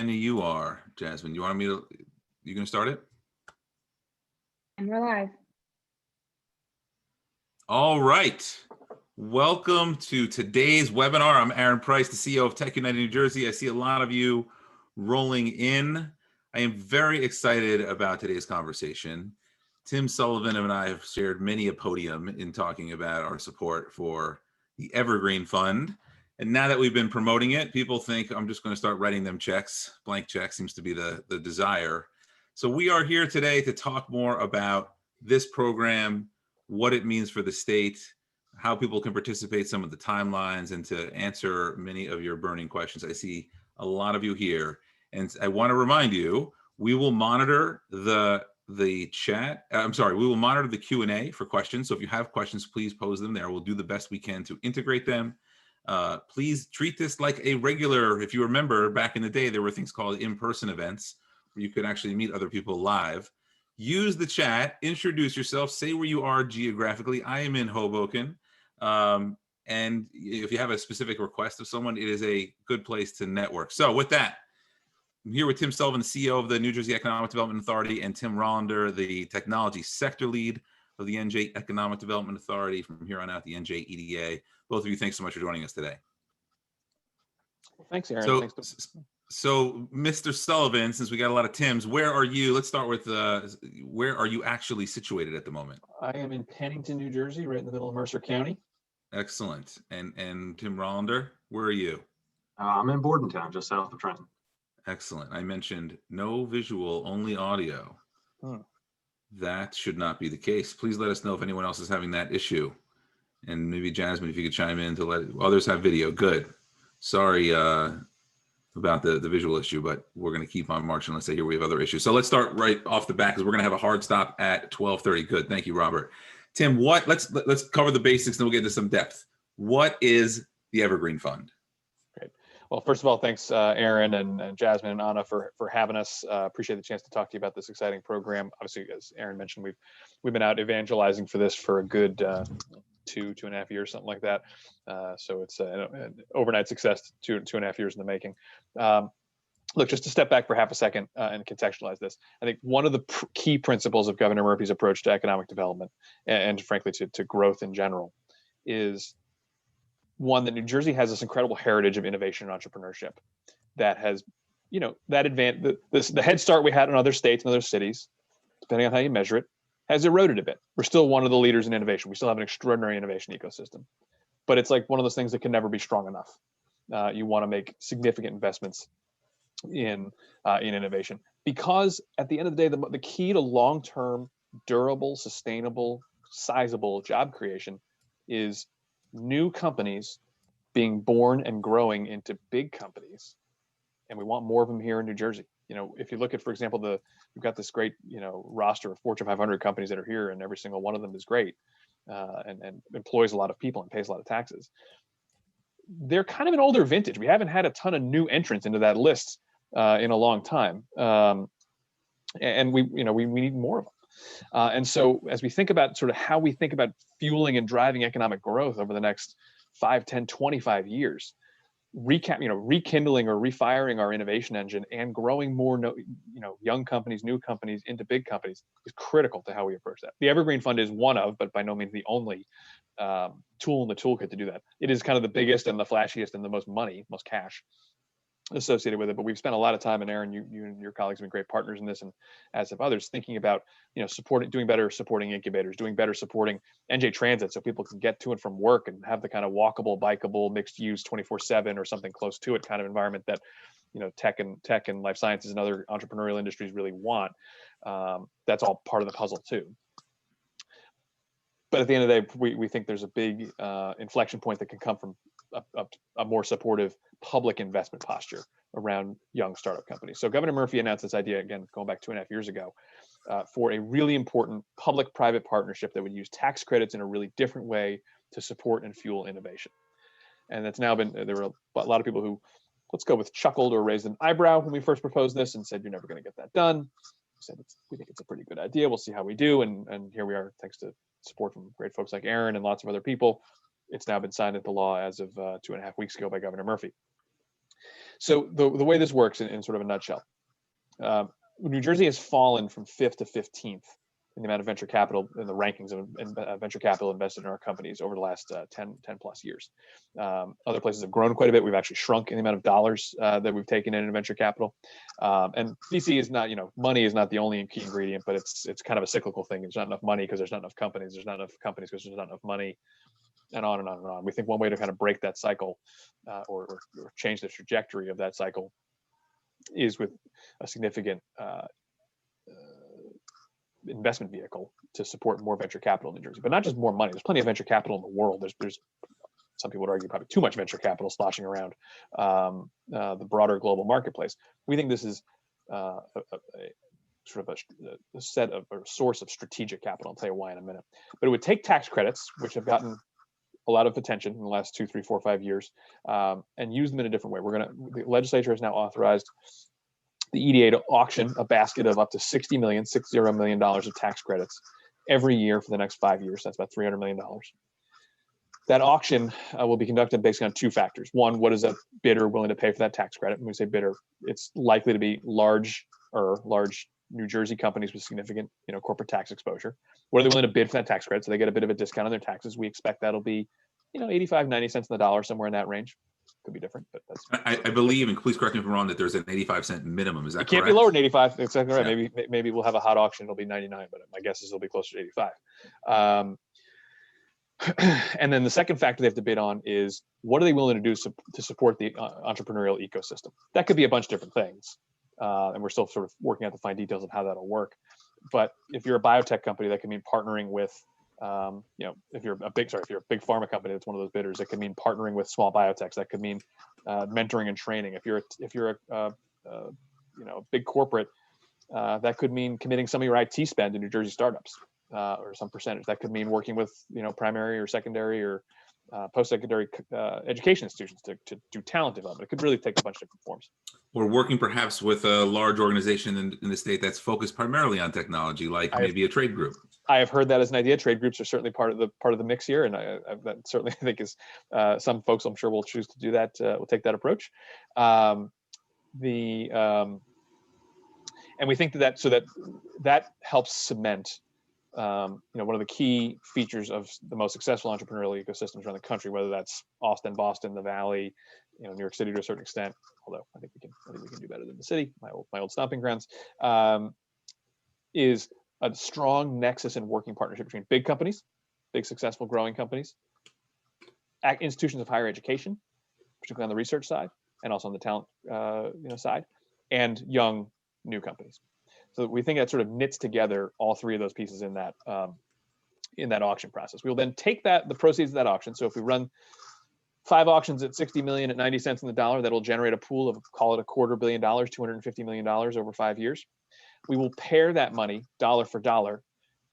You are, Jasmine. You going to start it? And we're live. All right. Welcome to today's webinar. I'm Aaron Price, the CEO of TechUnited New Jersey. I see a lot of you rolling in. I am very excited about today's conversation. Tim Sullivan and I have shared many a podium in talking about our support for the Evergreen Fund. And now that we've been promoting it, people think I'm just going to start writing them checks. Blank check seems to be the desire. So we are here today to talk more about this program, what it means for the state, how people can participate, some of the timelines, and to answer many of your burning questions. I see a lot of you here. And I want to remind you, we will monitor the chat. We will monitor the Q&A for questions. So if you have questions, please pose them there. We'll do the best we can to integrate them. Please treat this like a regular, if you remember back in the day, there were things called in-person events where you could actually meet other people live. Use the chat, introduce yourself, say where you are geographically. I am in Hoboken. And if you have a specific request of someone, it is a good place to network. So with that, I'm here with Tim Sullivan, the CEO of the New Jersey Economic Development Authority, and Tim Rollander, the technology sector lead of the NJ Economic Development Authority. From here on out, the NJEDA. Both of you, thanks so much for joining us today. Well, thanks, Aaron. So, Mr. Sullivan, since we got a lot of Tims, where are you? Let's start with where are you actually situated at the moment? I am in Pennington, New Jersey, right in the middle of Mercer County. Excellent. And Tim Rollander, where are you? I'm in Bordentown, just south of Trenton. Excellent. I mentioned no visual, only audio. That should not be the case. Please let us know if anyone else is having that issue. And maybe Jasmine, if you could chime in to let others have video. Good. Sorry about the visual issue, but we're going to keep on marching unless I hear we have other issues. So let's start right off the bat because we're going to have a hard stop at 12:30. Good. Thank you, Robert. Tim, let's cover the basics and then we'll get into some depth. What is the Evergreen Fund? Great. Well, first of all, thanks, Aaron and Jasmine and Anna for having us. Appreciate the chance to talk to you about this exciting program. Obviously, as Aaron mentioned, we've been out evangelizing for this for a good 2.5 years, something like that. So it's an overnight success, two and a half years in the making. Look, just to step back for half a second and contextualize this, I think one of the key principles of Governor Murphy's approach to economic development and frankly to growth in general is one that New Jersey has this incredible heritage of innovation and entrepreneurship that has, the head start we had in other states and other cities, depending on how you measure it, has eroded a bit. We're still one of the leaders in innovation. We still have an extraordinary innovation ecosystem, but it's like one of those things that can never be strong enough. You want to make significant investments in innovation because at the end of the day, the key to long-term, durable, sustainable, sizable job creation is new companies being born and growing into big companies, and we want more of them here in New Jersey. If you look at, for example, we've got this great, roster of Fortune 500 companies that are here, and every single one of them is great and employs a lot of people and pays a lot of taxes. They're kind of an older vintage. We haven't had a ton of new entrants into that list in a long time, and we need more of them. And so as we think about sort of how we think about fueling and driving economic growth over the next 5, 10, 25 years, rekindling or refiring our innovation engine and growing more, young companies, new companies into big companies is critical to how we approach that. The Evergreen Fund is one of, but by no means the only tool in the toolkit to do that. It is kind of the biggest and the flashiest and the most money, most cash associated with it. But we've spent a lot of time, and Aaron, you and your colleagues have been great partners in this, and as have others, thinking about, doing better supporting incubators, doing better supporting NJ Transit so people can get to and from work and have the kind of walkable, bikeable, mixed use 24/7 or something close to it kind of environment that, tech and life sciences and other entrepreneurial industries really want. That's all part of the puzzle too. But at the end of the day, we think there's a big inflection point that can come from a more supportive public investment posture around young startup companies. So Governor Murphy announced this idea, again, going back 2.5 years ago, for a really important public-private partnership that would use tax credits in a really different way to support and fuel innovation. And that's now been, there were a lot of people who, let's go with chuckled or raised an eyebrow when we first proposed this and said, you're never going to get that done. We said, we think it's a pretty good idea. We'll see how we do. And here we are, thanks to support from great folks like Aaron and lots of other people. It's now been signed into law as of 2.5 weeks ago by Governor Murphy. So the way this works in sort of a nutshell, New Jersey has fallen from 5th to 15th in the amount of venture capital in the rankings of venture capital invested in our companies over the last 10 plus years. Other places have grown quite a bit. We've actually shrunk in the amount of dollars that we've taken in venture capital. And VC is not, money is not the only key ingredient, but it's kind of a cyclical thing. There's not enough money because there's not enough companies. There's not enough companies because there's not enough money, and on and on and on. We think one way to kind of break that cycle or change the trajectory of that cycle is with a significant investment vehicle to support more venture capital in New Jersey, but not just more money. There's plenty of venture capital in the world. There's some people would argue probably too much venture capital sloshing around the broader global marketplace. We think this is a set of a source of strategic capital. I'll tell you why in a minute. But it would take tax credits, which have gotten a lot of attention in the last 2, 3, 4, 5 years, and use them in a different way. The legislature has now authorized the EDA to auction a basket of up to $60 million of tax credits every year for the next 5 years. That's about $300 million. That auction will be conducted based on 2 factors. One, what is a bidder willing to pay for that tax credit? When we say bidder, it's likely to be large New Jersey companies with significant, corporate tax exposure. What are they willing to bid for that tax credit? So they get a bit of a discount on their taxes. We expect that'll be, 85, 90 cents on the dollar, somewhere in that range. Could be different, but that's. I believe, and please correct me if I'm wrong, that there's an 85-cent minimum. Is that correct? It can't be lower than 85. That's exactly right. Yeah. Maybe we'll have a hot auction. It'll be 99, but my guess is it'll be closer to 85. And then the second factor they have to bid on is what are they willing to do to support the entrepreneurial ecosystem? That could be a bunch of different things, and we're still sort of working out the fine details of how that'll work. But if you're a biotech company, that can mean partnering with. If you're a big pharma company, that's one of those bidders. It could mean partnering with small biotechs. That could mean mentoring and training. If you're a big corporate, that could mean committing some of your IT spend to New Jersey startups or some percentage. That could mean working with primary or secondary or post-secondary education institutions to do talent development. It could really take a bunch of different forms. Or working perhaps with a large organization in the state that's focused primarily on technology, like maybe a trade group. I have heard that as an idea. Trade groups are certainly part of the mix here, and that certainly I think is some folks I'm sure will choose to do that. Will take that approach. And we think that helps cement. One of the key features of the most successful entrepreneurial ecosystems around the country, whether that's Austin, Boston, the Valley, New York City to a certain extent, although I think we can do better than the city, my old stomping grounds, is a strong nexus and working partnership between big companies, big successful growing companies, institutions of higher education, particularly on the research side, and also on the talent side, and young new companies. So we think that sort of knits together all 3 of those pieces in that auction process. We'll then take the proceeds of that auction. So if we run 5 auctions at 60 million at 90 cents on the dollar, that'll generate a pool of, call it $250 million, $250 million over 5 years. We will pair that money dollar for dollar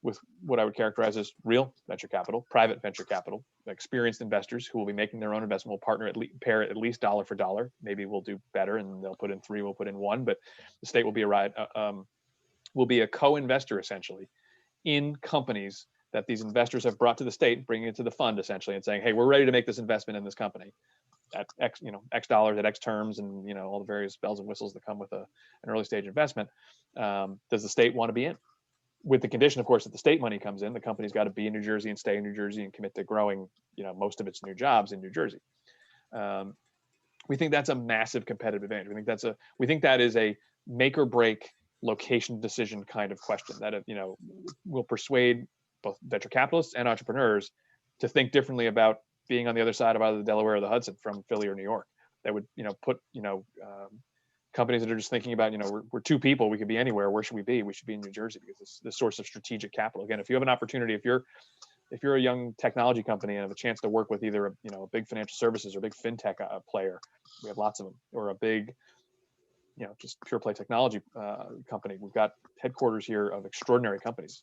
with what I would characterize as real venture capital, private venture capital, experienced investors who will be making their own investment. We'll pair it at least dollar for dollar. Maybe we'll do better and they'll put in 3, we'll put in 1, but the state will be a co-investor essentially in companies that these investors have brought to the state, bringing it to the fund essentially and saying, hey, we're ready to make this investment in this company at X, X dollars at X terms and, all the various bells and whistles that come with an early stage investment. Does the state want to be in? With the condition, of course, that the state money comes in, the company's got to be in New Jersey and stay in New Jersey and commit to growing, most of its new jobs in New Jersey. We think that's a massive competitive advantage. We think that is a make or break location decision kind of question that, will persuade both venture capitalists and entrepreneurs to think differently about being on the other side of either the Delaware or the Hudson from Philly or New York. That would, put, companies that are just thinking about, we're 2 people, we could be anywhere. Where should we be? We should be in New Jersey because it's the source of strategic capital. Again, if you have an opportunity, if you're a young technology company and have a chance to work with either a big financial services or big fintech player, we have lots of them, or a big, just pure play technology company. We've got headquarters here of extraordinary companies.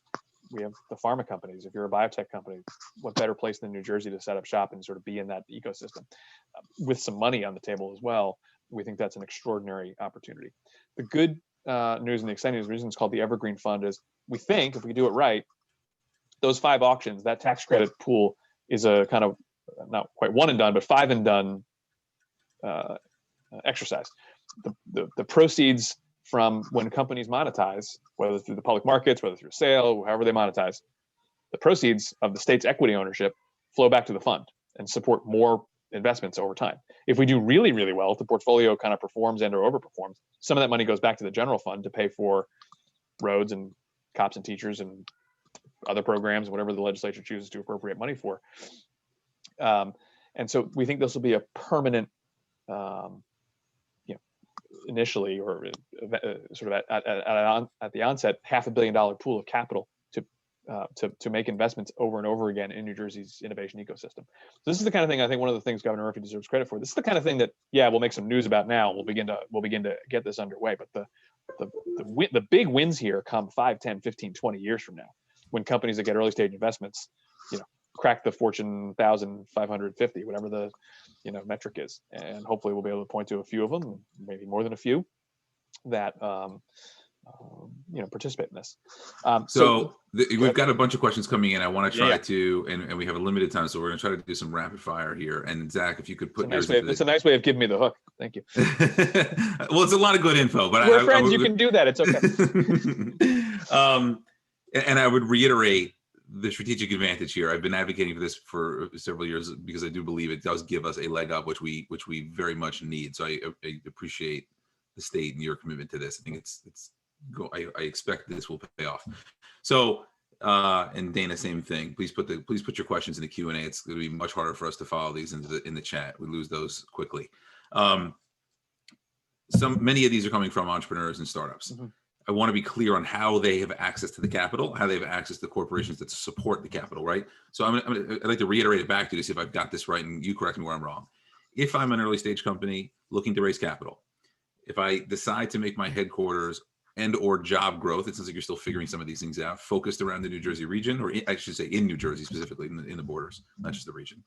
We have the pharma companies. If you're a biotech company, what better place than New Jersey to set up shop and sort of be in that ecosystem with some money on the table as well? We think that's an extraordinary opportunity. The good news and the exciting news, the reason it's called the Evergreen Fund is we think if we do it right, those 5 auctions, that tax credit pool is a kind of not quite one and done, but 5 and done exercise. the proceeds from when companies monetize, whether through the public markets, whether through sale, however they monetize, the proceeds of the state's equity ownership flow back to the fund and support more investments over time. If we do really, really well, if the portfolio kind of performs and or overperforms, some of that money goes back to the general fund to pay for roads and cops and teachers and other programs, whatever the legislature chooses to appropriate money for. And so we think this will be a permanent, initially or sort of at the onset, $500 million pool of capital to make investments over and over again in New Jersey's innovation ecosystem. So this is the kind of thing I think one of the things Governor Murphy deserves credit for. This is the kind of thing that, we'll make some news about now. We'll begin to get this underway. But the big wins here come 5, 10, 15, 20 years from now, when companies that get early stage investments, crack the Fortune 1,000, 550, whatever the metric is, and hopefully we'll be able to point to a few of them, maybe more than a few, that participate in this. We've got a bunch of questions coming in. I want to try to, and we have a limited time, so we're going to try to do some rapid fire here. And Zach, if you could put it's a nice way of giving me the hook. Thank you. Well, it's a lot of good info, but we're friends. You can do that. It's okay. And I would reiterate the strategic advantage here. I've been advocating for this for several years because I do believe it does give us a leg up, which we very much need. So I appreciate the state and your commitment to this. I think I expect this will pay off. So, and Dana, same thing. Please put your questions in the Q&A. It's going to be much harder for us to follow these in the chat. We lose those quickly. Many of these are coming from entrepreneurs and startups. Mm-hmm. I want to be clear on how they have access to the capital, how they have access to corporations that support the capital, right? So I'd like to reiterate it back to you to see if I've got this right, and you correct me where I'm wrong. If I'm an early stage company looking to raise capital, if I decide to make my headquarters and or job growth, it sounds like you're still figuring some of these things out, focused around the New Jersey region, or I should say in New Jersey specifically, in the borders, not just the region.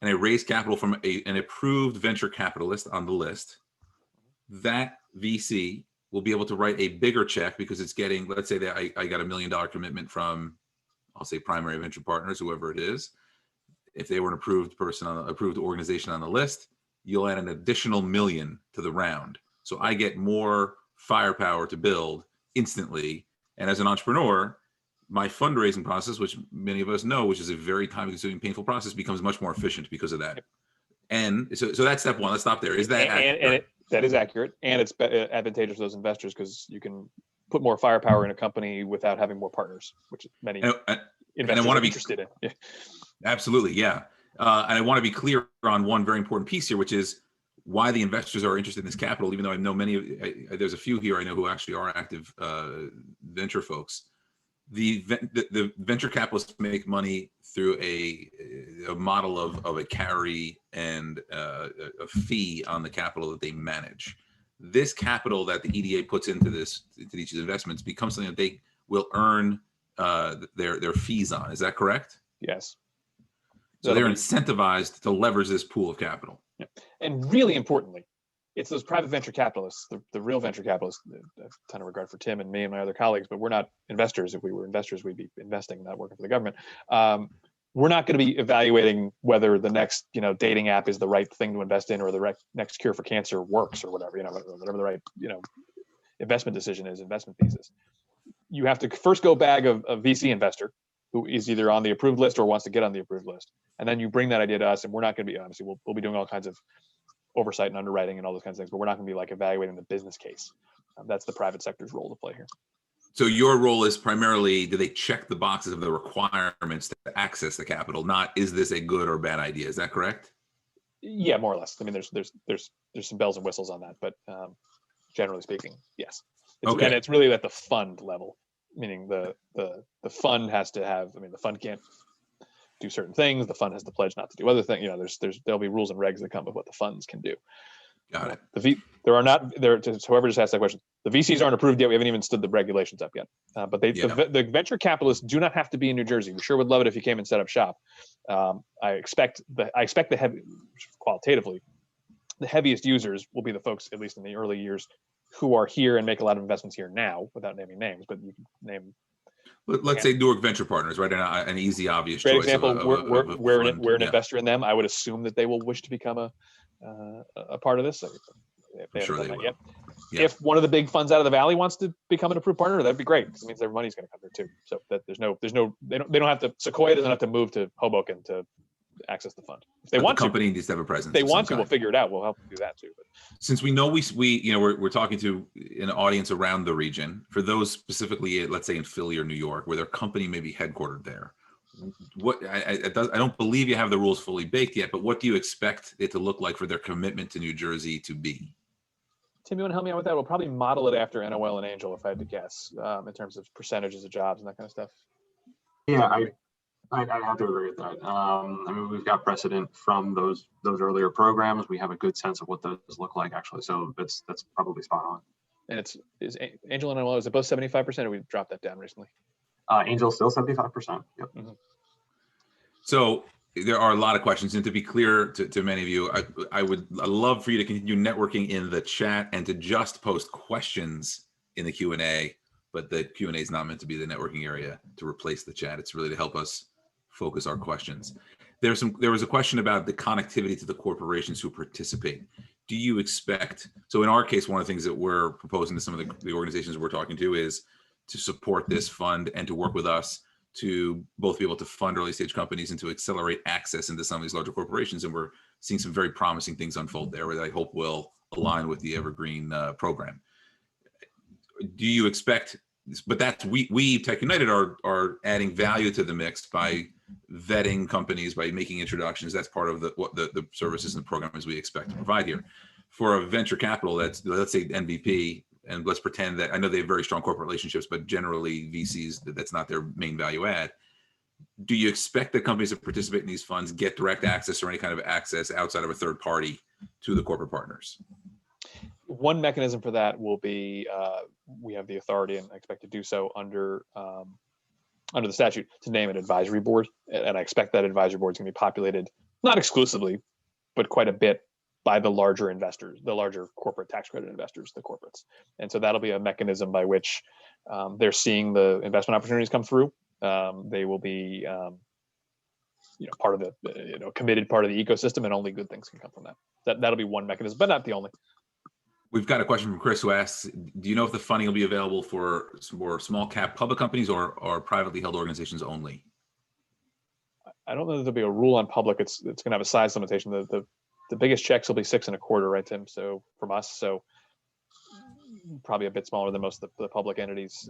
And I raise capital from an approved venture capitalist on the list, that VC will be able to write a bigger check because it's getting, let's say that I got $1 million commitment from, I'll say primary venture partners, whoever it is. If they were an approved organization on the list, you'll add an additional $1 million to the round. So I get more firepower to build instantly. And as an entrepreneur, my fundraising process, which many of us know, which is a very time-consuming, painful process, becomes much more efficient because of that. And so that's step one. Let's stop there. Is that accurate? That is accurate, and it's advantageous for those investors because you can put more firepower in a company without having more partners, which many investors are interested in. Yeah. Absolutely, yeah. And I want to be clear on one very important piece here, which is why the investors are interested in this capital, even though I know there's a few here I know who actually are active venture folks. The venture capitalists make money through a model of a carry and a fee on the capital that they manage. This capital that the EDA puts into these investments becomes something that they will earn their fees on. Is that correct? Yes. So they're incentivized to leverage this pool of capital. Yeah. And really importantly, it's those private venture capitalists, the real venture capitalists. I have a ton of regard for Tim and me and my other colleagues, but we're not investors. If we were investors, we'd be investing, not working for the government. We're not going to be evaluating whether the next, dating app is the right thing to invest in, or the next cure for cancer works, or whatever, whatever the right, investment decision is, investment thesis. You have to first go bag a VC investor who is either on the approved list or wants to get on the approved list, and then you bring that idea to us, and we're not going to be, obviously, we'll be doing all kinds of oversight and underwriting and all those kinds of things, but we're not going to be like evaluating the business case. That's the private sector's role to play here. So your role is primarily, do they check the boxes of the requirements to access the capital, not is this a good or bad idea? Is that correct? Yeah, more or less. I mean, there's some bells and whistles on that, but generally speaking, yes. Okay. And it's really at the fund level, meaning the fund has to have, the fund can't do certain things. The fund has to pledge not to do other things. There'll be rules and regs that come with what the funds can do. Got it. Whoever just asked that question, the VCs aren't approved yet. We haven't even stood the regulations up yet. But the venture capitalists do not have to be in New Jersey. We sure would love it if you came and set up shop. I expect the heavy, qualitatively, the heaviest users will be the folks, at least in the early years, who are here and make a lot of investments here now, without naming names, but you can name. Let's say Newark Venture Partners, right? An easy, obvious Great choice. Example. We're an investor in them. I would assume that they will wish to become a part of this. They I'm sure haven't they done that will. yet. Yeah. If one of the big funds out of the valley wants to become an approved partner, that'd be great, because it means their money's going to come there too. So that they don't have to, Sequoia doesn't have to move to Hoboken to access the fund. If they But want the to, company needs to have a presence. they of some want to, we'll kind. figure it out. We'll help them do that too. But Since we know we're talking to an audience around the region, for those specifically, let's say in Philly or New York, where their company may be headquartered there, what I don't believe you have the rules fully baked yet, but what do you expect it to look like for their commitment to New Jersey to be? Tim, you want to help me out with that? We'll probably model it after NOL and Angel, if I had to guess, in terms of percentages of jobs and that kind of stuff. Yeah, I'd have to agree with that. I mean, we've got precedent from those earlier programs. We have a good sense of what those look like, actually. So that's probably spot on. And is Angel and NOL, is it both 75%, or we dropped that down recently? Angel's still 75%. Yep. So there are a lot of questions, and to be clear to many of you, I'd love for you to continue networking in the chat and to just post questions in the Q&A, but the Q&A is not meant to be the networking area to replace the chat. It's really to help us focus our questions. There was a question about the connectivity to the corporations who participate. Do you expect, so in our case, one of the things that we're proposing to some of the organizations we're talking to is to support this fund and to work with us to both be able to fund early stage companies and to accelerate access into some of these larger corporations. And we're seeing some very promising things unfold there that I hope will align with the Evergreen program. Do you expect, but that's, we TechUnited are adding value to the mix by vetting companies, by making introductions. That's part of the services and the programs we expect to provide here. For a venture capital, that's, let's say MVP, and let's pretend that, I know they have very strong corporate relationships, but generally VCs, that's not their main value add. Do you expect that companies that participate in these funds get direct access or any kind of access outside of a third party to the corporate partners? One mechanism for that will be, we have the authority, and I expect to do so under the statute, to name an advisory board. And I expect that advisory board is going to be populated, not exclusively, but quite a bit by the larger investors, the larger corporate tax credit investors, the corporates. And so that'll be a mechanism by which they're seeing the investment opportunities come through. They will be, part of the, committed part of the ecosystem, and only good things can come from that. That'll be one mechanism, but not the only. We've got a question from Chris who asks, do you know if the funding will be available for more small cap public companies or privately held organizations only? I don't know that there'll be a rule on public. It's going to have a size limitation. The biggest checks will be 6.25, right, Tim? So from us, so probably a bit smaller than most of the public entities.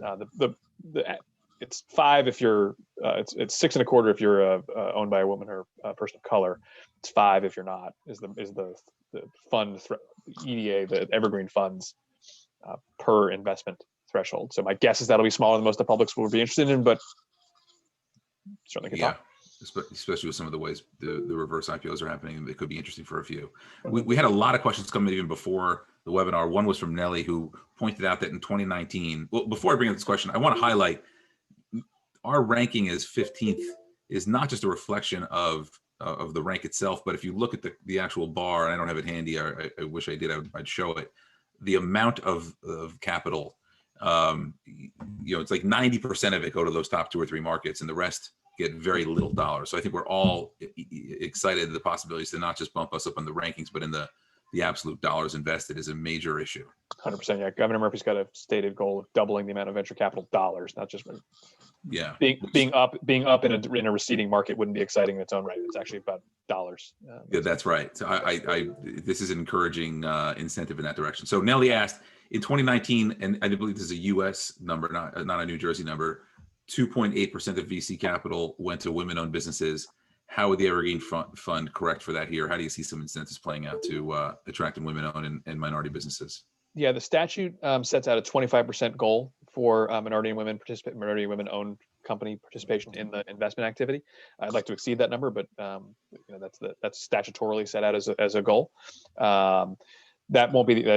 It's 5 if you're, it's 6.25 if you're owned by a woman or a person of color. It's 5 if you're not. Is the fund EDA, the Evergreen funds per investment threshold. So my guess is that'll be smaller than most of the publics will be interested in, but certainly can talk. Especially with some of the ways the reverse IPOs are happening, it could be interesting for a few. We had a lot of questions coming even before the webinar. One was from Nelly, who pointed out that in 2019, well, before I bring up this question, I want to highlight our ranking as 15th is not just a reflection of the rank itself, but if you look at the actual bar, and I don't have it handy, I wish I did, I'd show it. The amount of capital, it's like 90% of it go to those top 2 or 3 markets, and the rest get very little dollars. So I think we're all excited at the possibilities to not just bump us up on the rankings, but in the absolute dollars invested is a major issue. 100%. Yeah, Governor Murphy's got a stated goal of doubling the amount of venture capital dollars, not just being up in a receding market wouldn't be exciting in its own right. It's actually about dollars. Yeah, that's right. So I this is an encouraging incentive in that direction. So Nelly asked, in 2019, and I believe this is a U.S. number, not a New Jersey number, 2.8% of VC capital went to women-owned businesses. How would the Evergreen Fund correct for that here? How do you see some incentives playing out to attracting women-owned and minority businesses? Yeah, the statute sets out a 25% goal for minority and women-owned company participation in the investment activity. I'd like to exceed that number, but that's statutorily set out as a goal. That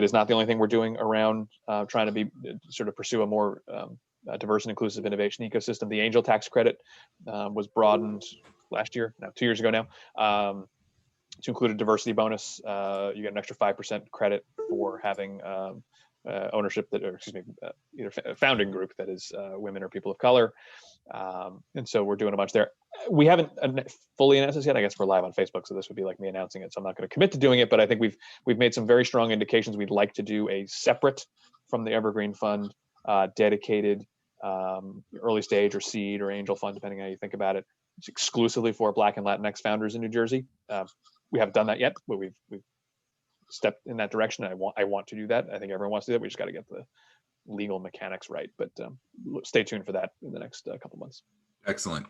is not the only thing we're doing around trying to pursue a more diverse and inclusive innovation ecosystem. The angel tax credit was broadened last year, 2 years ago now, to include a diversity bonus. You get an extra 5% credit for having ownership either a founding group that is women or people of color. And so we're doing a bunch there. We haven't fully announced this yet. I guess we're live on Facebook, so this would be like me announcing it. So I'm not going to commit to doing it, but I think we've made some very strong indications. We'd like to do a separate from the Evergreen Fund, dedicated early stage or seed or angel fund, depending on how you think about it. It's exclusively for Black and Latinx founders in New Jersey. We haven't done that yet, but we've stepped in that direction. I want to do that. I think everyone wants to do that. We just got to get the legal mechanics right. But stay tuned for that in the next couple months. Excellent.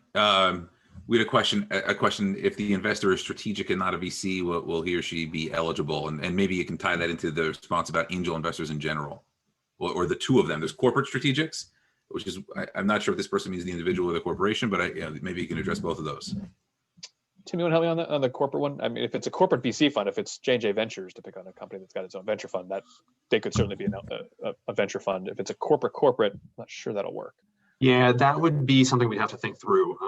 We had a question. If the investor is strategic and not a VC, will he or she be eligible? And maybe you can tie that into the response about angel investors in general, or the two of them. There's corporate strategics, which is, I'm not sure if this person means the individual or the corporation, but maybe you can address both of those. Tim, you want to help me on the corporate one? I mean, if it's a corporate VC fund, if it's J&J Ventures, to pick on a company that's got its own venture fund, that they could certainly be a venture fund. If it's a corporate, I'm not sure that'll work. Yeah, that would be something we'd have to think through.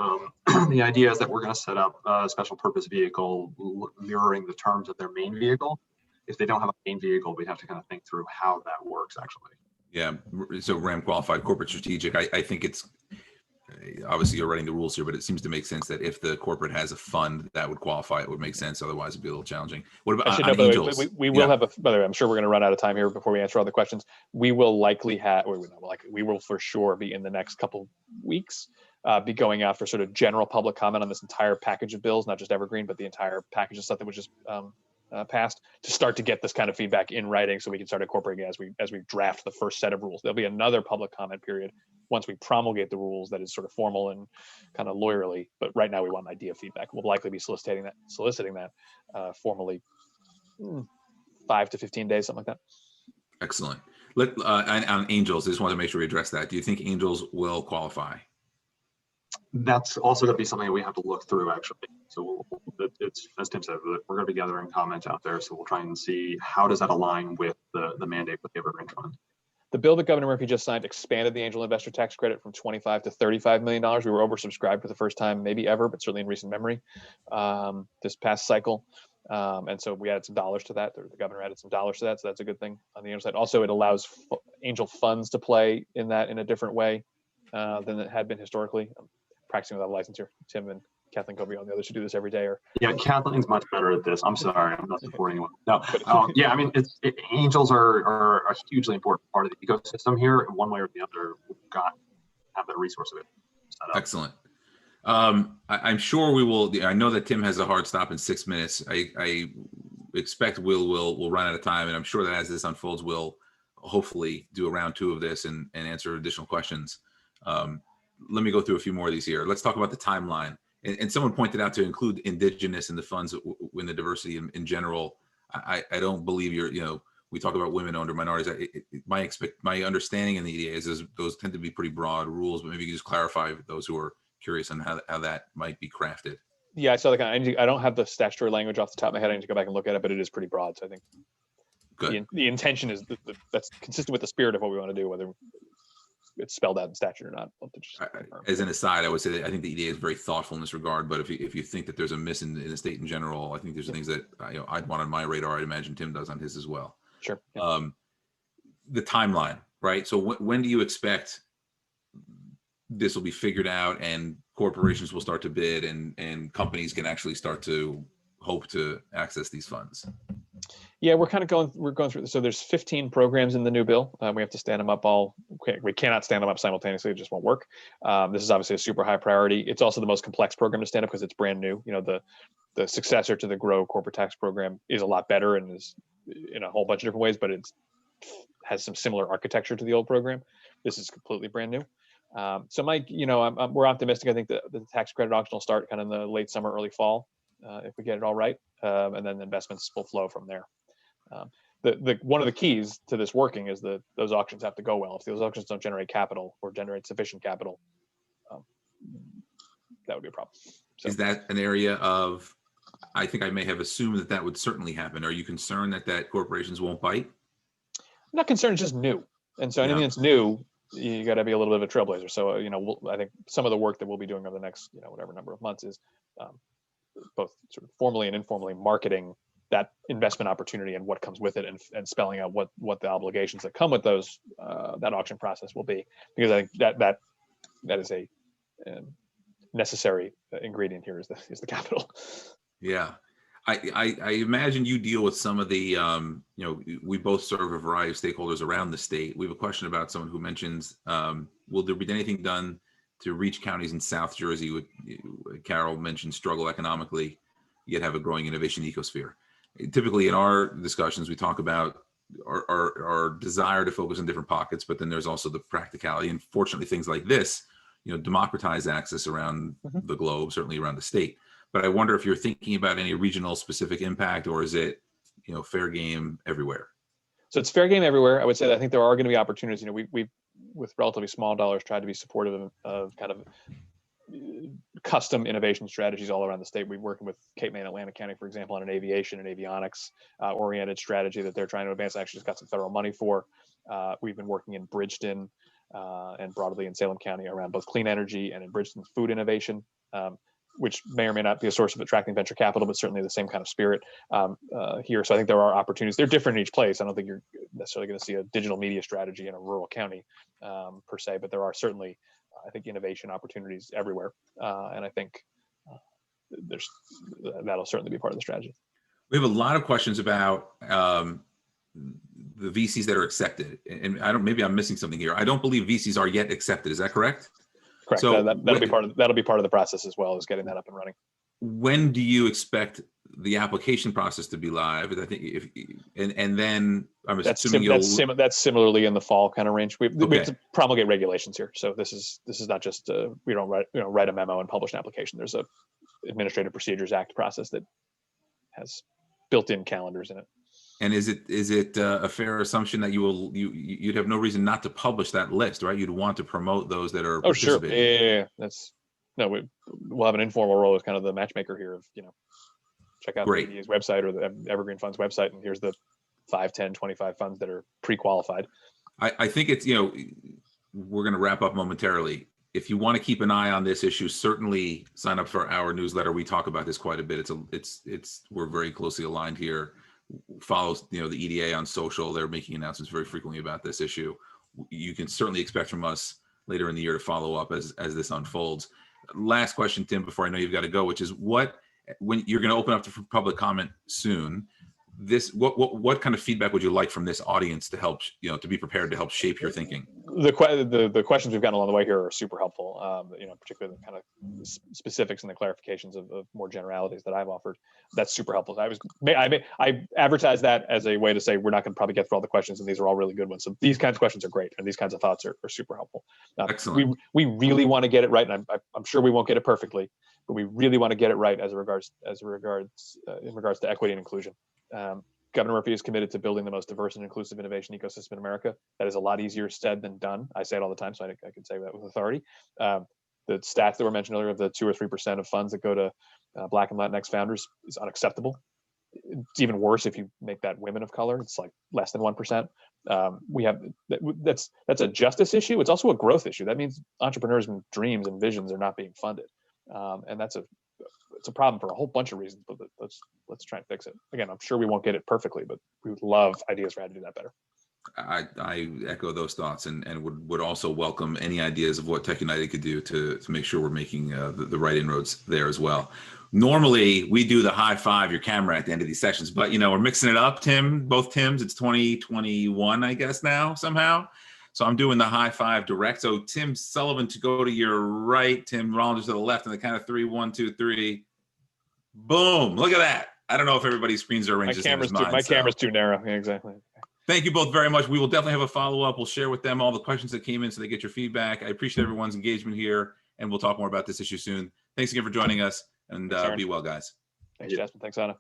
The idea is that we're going to set up a special purpose vehicle mirroring the terms of their main vehicle. If they don't have a main vehicle, we'd have to kind of think through how that works actually. Yeah, so RAM qualified corporate strategic. I think it's, obviously you're writing the rules here, but it seems to make sense that if the corporate has a fund that would qualify, it would make sense. Otherwise it'd be a little challenging. What about on angels? We will have by the way, I'm sure we're going to run out of time here before we answer all the questions. We will likely have, we will for sure be in the next couple weeks, be going out for sort of general public comment on this entire package of bills, not just Evergreen, but the entire package of stuff that was just passed, to start to get this kind of feedback in writing so we can start incorporating it as we draft the first set of rules. There'll be another public comment period once we promulgate the rules that is sort of formal and kind of lawyerly, but right now we want idea feedback. We'll likely be soliciting that formally 5 to 15 days, something like that. Excellent. On angels, I just want to make sure we address that. Do you think angels will qualify? That's also going to be something that we have to look through actually. So it's, as Tim said, we're going to be gathering comments out there. So we'll try and see how does that align with the mandate with the Evergreen Fund. The bill that Governor Murphy just signed expanded the angel investor tax credit from $25 to $35 million. We were oversubscribed for the first time, maybe ever, but certainly in recent memory, this past cycle. And so we added some dollars to that. The governor added some dollars to that. So that's a good thing on the angel side. Also, it allows angel funds to play in that in a different way than it had been historically. I'm practicing without a license here. Tim and Kathleen Covey on the others who do this every day. Yeah, Kathleen's much better at this. I'm sorry, I'm not supporting anyone. No, yeah, I mean, angels are a hugely important part of the ecosystem here. In one way or the other, we've got to have that resource of it set up. Excellent. I'm sure we will. I know that Tim has a hard stop in 6 minutes. I expect we'll run out of time, and I'm sure that as this unfolds, we'll hopefully do a round 2 of this and answer additional questions. Let me go through a few more of these here. Let's talk about the timeline. And someone pointed out to include Indigenous in the funds in the diversity in general. I don't believe we talk about women-owned or minorities. My understanding in the EDA is those tend to be pretty broad rules, but maybe you can just clarify for those who are curious on how that might be crafted. Yeah, I saw I don't have the statutory language off the top of my head. I need to go back and look at it, but it is pretty broad. So I think good. The intention is that's consistent with the spirit of what we want to do, whether it's spelled out in statute or not. As an aside, I would say that I think the EDA is very thoughtful in this regard, but if you think that there's a miss in the state in general, I think there's things that I'd want on my radar. I'd imagine Tim does on his as well. Sure. Yeah. The timeline, right? So when do you expect this will be figured out and corporations will start to bid and companies can actually start to hope to access these funds? Yeah, we're going through. So there's 15 programs in the new bill. We have to stand them up all. We cannot stand them up simultaneously. It just won't work. This is obviously a super high priority. It's also the most complex program to stand up because it's brand new. The successor to the GROW corporate tax program is a lot better and is in a whole bunch of different ways, but it has some similar architecture to the old program. This is completely brand new. So Mike, we're optimistic. I think the tax credit auction will start kind of in the late summer, early fall, if we get it all right. And then the investments will flow from there. One of the keys to this working is that those auctions have to go well. If those auctions don't generate capital or generate sufficient capital, that would be a problem. So, is that an area of, I think I may have assumed that would certainly happen. Are you concerned that corporations won't bite? I'm not concerned, it's just new. And so anything that's new, you got to be a little bit of a trailblazer. So, I think some of the work that we'll be doing over the next, whatever number of months is both sort of formally and informally marketing that investment opportunity and what comes with it, and spelling out what the obligations that come with those that auction process will be, because I think that is necessary ingredient here is the capital. Yeah. I imagine you deal with some of the, we both serve a variety of stakeholders around the state. We have a question about someone who mentions, will there be anything done to reach counties in South Jersey? Carol mentioned struggle economically, yet have a growing innovation ecosphere. Typically in our discussions, we talk about our desire to focus on different pockets, but then there's also the practicality. And fortunately, things like this, democratize access around the globe, certainly around the state. But I wonder if you're thinking about any regional specific impact, or is it, fair game everywhere? So it's fair game everywhere. I would say that I think there are going to be opportunities. We with relatively small dollars tried to be supportive of kind of custom innovation strategies all around the state. We're working with Cape May and Atlantic County, for example, on an aviation and avionics oriented strategy that they're trying to advance. Actually, just got some federal money for. We've been working in Bridgeton and broadly in Salem County around both clean energy and in Bridgeton food innovation. Which may or may not be a source of attracting venture capital, but certainly the same kind of spirit here. So I think there are opportunities. They're different in each place. I don't think you're necessarily going to see a digital media strategy in a rural county per se, but there are certainly, I think, innovation opportunities everywhere. And I think that'll certainly be part of the strategy. We have a lot of questions about the VCs that are accepted. And maybe I'm missing something here. I don't believe VCs are yet accepted. Is that correct? Correct. So that'll be part of the process as well, as getting that up and running. When do you expect the application process to be live? I think and then I'm assuming that's similarly in the fall kind of range. We have to promulgate regulations here. So this is not just we don't write a memo and publish an application. There's a Administrative Procedures Act process that has built-in calendars in it. And is it a fair assumption that you'd have no reason not to publish that list, right? You'd want to promote those that are participating. Sure. Yeah. We'll have an informal role as kind of the matchmaker here of, check out the NJEDA's website or the Evergreen Fund's website, and here's the 5, 10, 25 funds that are pre-qualified. I think it's, we're going to wrap up momentarily. If you want to keep an eye on this issue, certainly sign up for our newsletter. We talk about this quite a bit. We're very closely aligned here. Follows the EDA on social. They're making announcements very frequently about this issue. You can certainly expect from us later in the year to follow up as this unfolds. Last question, Tim, before I know you've got to go, which is when you're going to open up to public comment soon, what kind of feedback would you like from this audience to help, to be prepared to help shape your thinking? The questions we've gotten along the way here are super helpful, particularly the kind of specifics and the clarifications of more generalities that I've offered. That's super helpful. I advertise that as a way to say we're not going to probably get through all the questions, and these are all really good ones. So these kinds of questions are great, and these kinds of thoughts are super helpful. Excellent. We really want to get it right, and I'm sure we won't get it perfectly, but we really want to get it right in regards to equity and inclusion. Governor Murphy is committed to building the most diverse and inclusive innovation ecosystem in America. That is a lot easier said than done. I say it all the time, so I can say that with authority. The stats that were mentioned earlier of the 2 or 3% of funds that go to Black and Latinx founders is unacceptable. It's even worse if you make that women of color. It's like less than 1%. That's a justice issue. It's also a growth issue. That means entrepreneurs' dreams and visions are not being funded, and it's a problem for a whole bunch of reasons, but let's try and fix it. Again, I'm sure we won't get it perfectly, but we would love ideas for how to do that better. I echo those thoughts and would also welcome any ideas of what TechUnited could do to make sure we're making the right inroads there as well. Normally, we do the high five your camera at the end of these sessions, but we're mixing it up, Tim, both Tims. It's 2021, I guess now somehow. So I'm doing the high five direct. So Tim Sullivan to go to your right, Tim Rollins to the left, and the count of 3, 1, 2, 3. Boom! Look at that. I don't know if everybody's screens are arranged. My camera's too narrow. Yeah, exactly. Thank you both very much. We will definitely have a follow-up. We'll share with them all the questions that came in so they get your feedback. I appreciate everyone's engagement here, and we'll talk more about this issue soon. Thanks again for joining us, and be well, guys. Thanks, Jasmine. Thanks, Anna.